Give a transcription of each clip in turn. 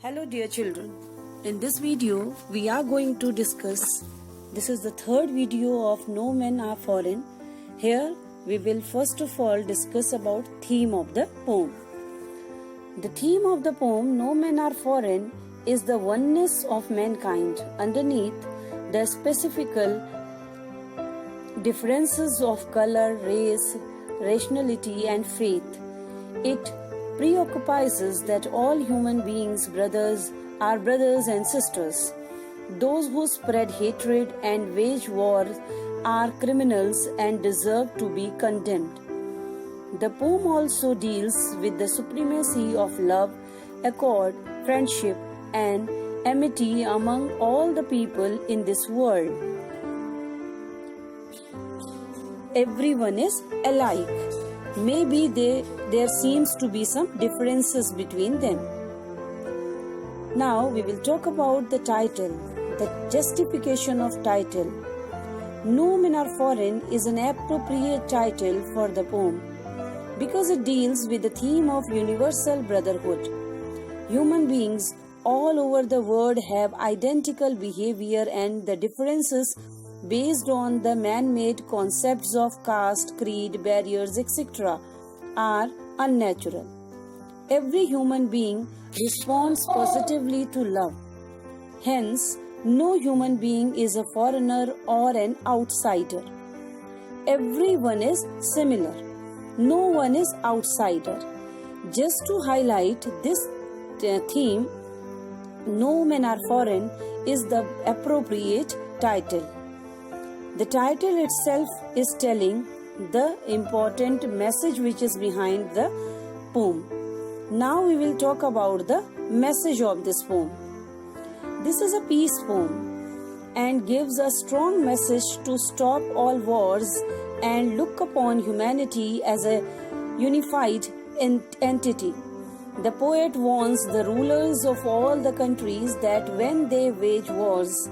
Hello dear children, in this video we are going to discuss, this is the third video of No Men Are Foreign. Here we will first of all discuss about theme of the poem. The theme of the poem No Men Are Foreign is the oneness of mankind underneath the specific differences of color, race, rationality and faith. It preoccupies us that all human beings are brothers and sisters. Those who spread hatred and wage war are criminals and deserve to be condemned. The poem also deals with the supremacy of love, accord, friendship and amity among all the people in this world. Everyone is alike. Maybe there seems to be some differences between them. Now we will talk about the title, the justification of title. No Men Are Foreign is an appropriate title for the poem because it deals with the theme of universal brotherhood. Human beings all over the world have identical behavior, and the differences based on the man-made concepts of caste, creed, barriers, etc. are unnatural. Every human being responds positively to love. Hence, no human being is a foreigner or an outsider. Everyone is similar. No one is outsider. Just to highlight this theme, No Men Are Foreign is the appropriate title. The title itself is telling the important message which is behind the poem. Now we will talk about the message of this poem. This is a peace poem and gives a strong message to stop all wars and look upon humanity as a unified entity. The poet warns the rulers of all the countries that when they wage wars,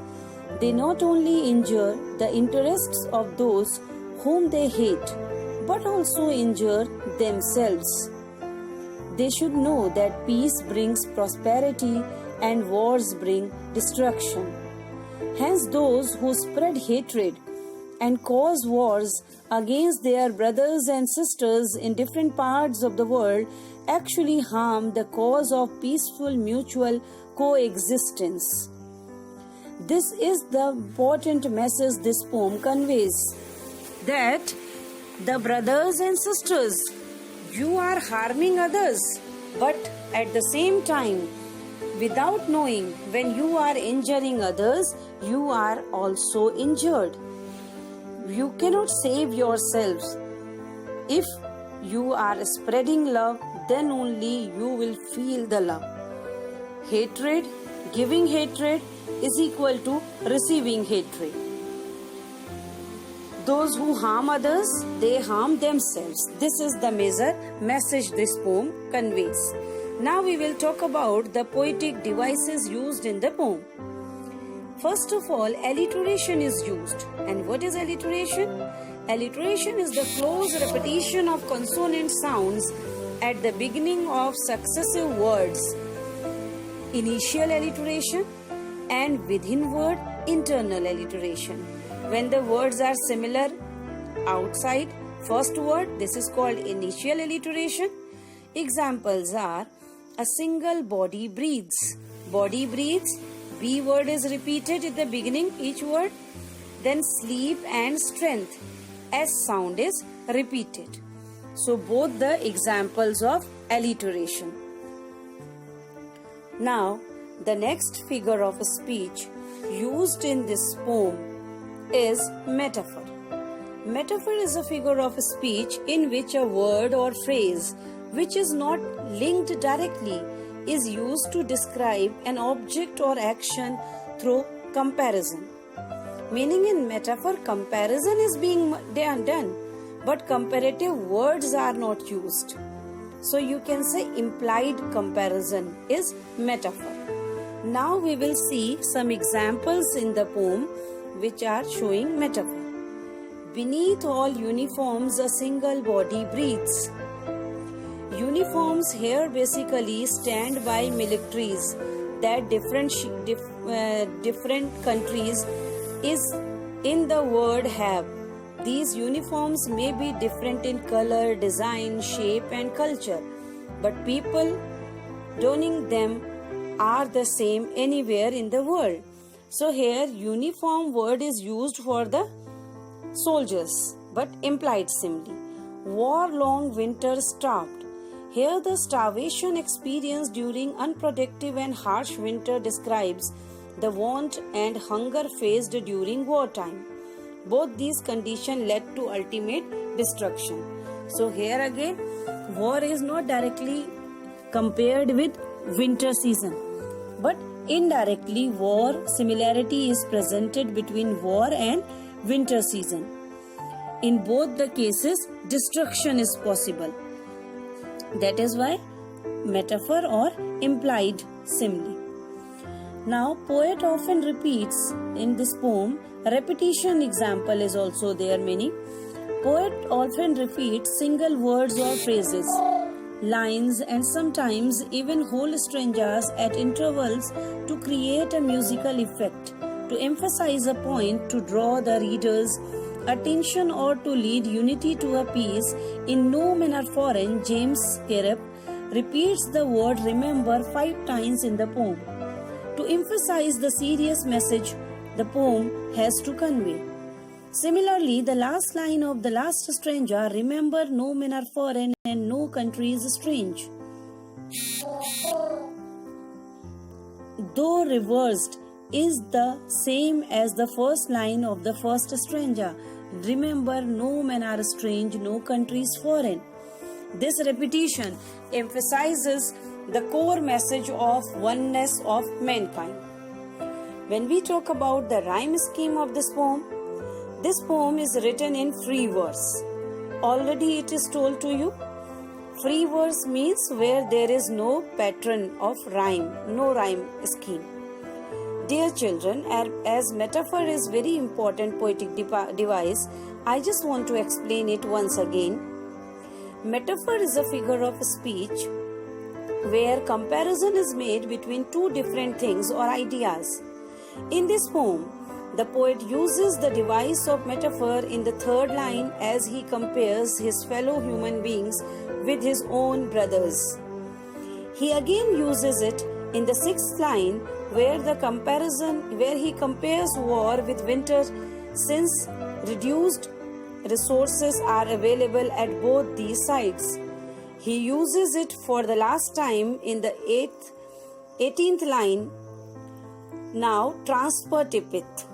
they not only injure the interests of those whom they hate, but also injure themselves. They should know that peace brings prosperity and wars bring destruction. Hence, those who spread hatred and cause wars against their brothers and sisters in different parts of the world actually harm the cause of peaceful mutual coexistence. This is the important message this poem conveys, that the brothers and sisters, you are harming others, but at the same time, without knowing, when you are injuring others, you are also injured. You cannot save yourselves. If you are spreading love, then only you will feel the love. Hatred, giving hatred is equal to receiving hatred. Those who harm others, they harm themselves. This is the major message this poem conveys. Now we will talk about the poetic devices used in the poem. First of all, alliteration is used. And what is alliteration? Alliteration is the close repetition of consonant sounds at the beginning of successive words. Initial alliteration and within word internal alliteration. When the words are similar outside first word, this is called initial alliteration. Examples are a single body breathes. Body breathes. B word is repeated at the beginning each word. Then sleep and strength. S sound is repeated. So both the examples of alliteration. Now the next figure of speech used in this poem is metaphor. Metaphor is a figure of speech in which a word or phrase which is not linked directly is used to describe an object or action through comparison. Meaning, in metaphor, comparison is being done, but comparative words are not used. So you can say implied comparison is metaphor. Now we will see some examples in the poem which are showing metaphor. Beneath all uniforms a single body breathes. Uniforms here basically stand by militaries that different countries is in the world have. These uniforms may be different in color, design, shape and culture, but people donning them are the same anywhere in the world. So here uniform word is used for the soldiers but implied simply. War-long winter starved. Here the starvation experienced during unproductive and harsh winter describes the want and hunger faced during wartime. Both these conditions led to ultimate destruction. So here again, war is not directly compared with winter season, but indirectly war similarity is presented between war and winter season. In both the cases, destruction is possible. That is why metaphor or implied simile. Now, poet often repeats in this poem. Repetition example is also there many. Poet often repeats single words or phrases, lines and sometimes even whole stanzas at intervals to create a musical effect, to emphasize a point, to draw the reader's attention or to lead unity to a piece. In No Men Are Foreign, James Carew repeats the word remember 5 times in the poem to emphasize the serious message the poem has to convey. Similarly, the last line of the last stanza, remember no men are foreign and no country is strange, though reversed, is the same as the first line of the first stanza. Remember, no men are strange, no country is foreign. This repetition emphasizes the core message of oneness of mankind. When we talk about the rhyme scheme of this poem is written in free verse. Already it is told to you. Free verse means where there is no pattern of rhyme, no rhyme scheme. Dear children, as metaphor is very important poetic device, I just want to explain it once again. Metaphor is a figure of speech where comparison is made between two different things or ideas. In this poem, the poet uses the device of metaphor in the third line as he compares his fellow human beings with his own brothers. He again uses it in the sixth line where he compares war with winter, since reduced resources are available at both these sides. He uses it for the last time in the 18th line. Now transpurtipith.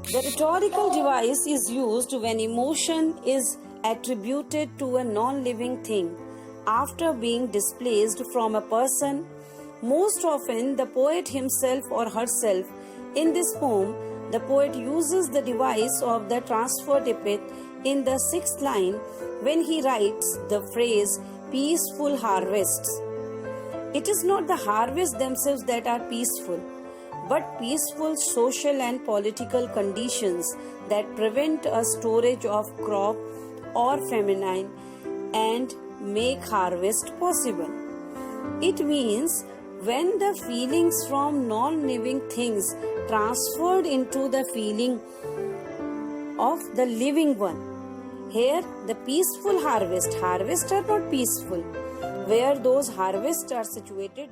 The rhetorical device is used when emotion is attributed to a non-living thing after being displaced from a person, most often the poet himself or herself. In this poem, the poet uses the device of the transpurtipith in the sixth line when he writes the phrase peaceful harvests. It is not the harvests themselves that are peaceful, but peaceful social and political conditions that prevent a storage of crop or famine and make harvest possible. It means when the feelings from non-living things transferred into the feeling of the living one. Here the peaceful harvests are not peaceful. Where those harvests are situated,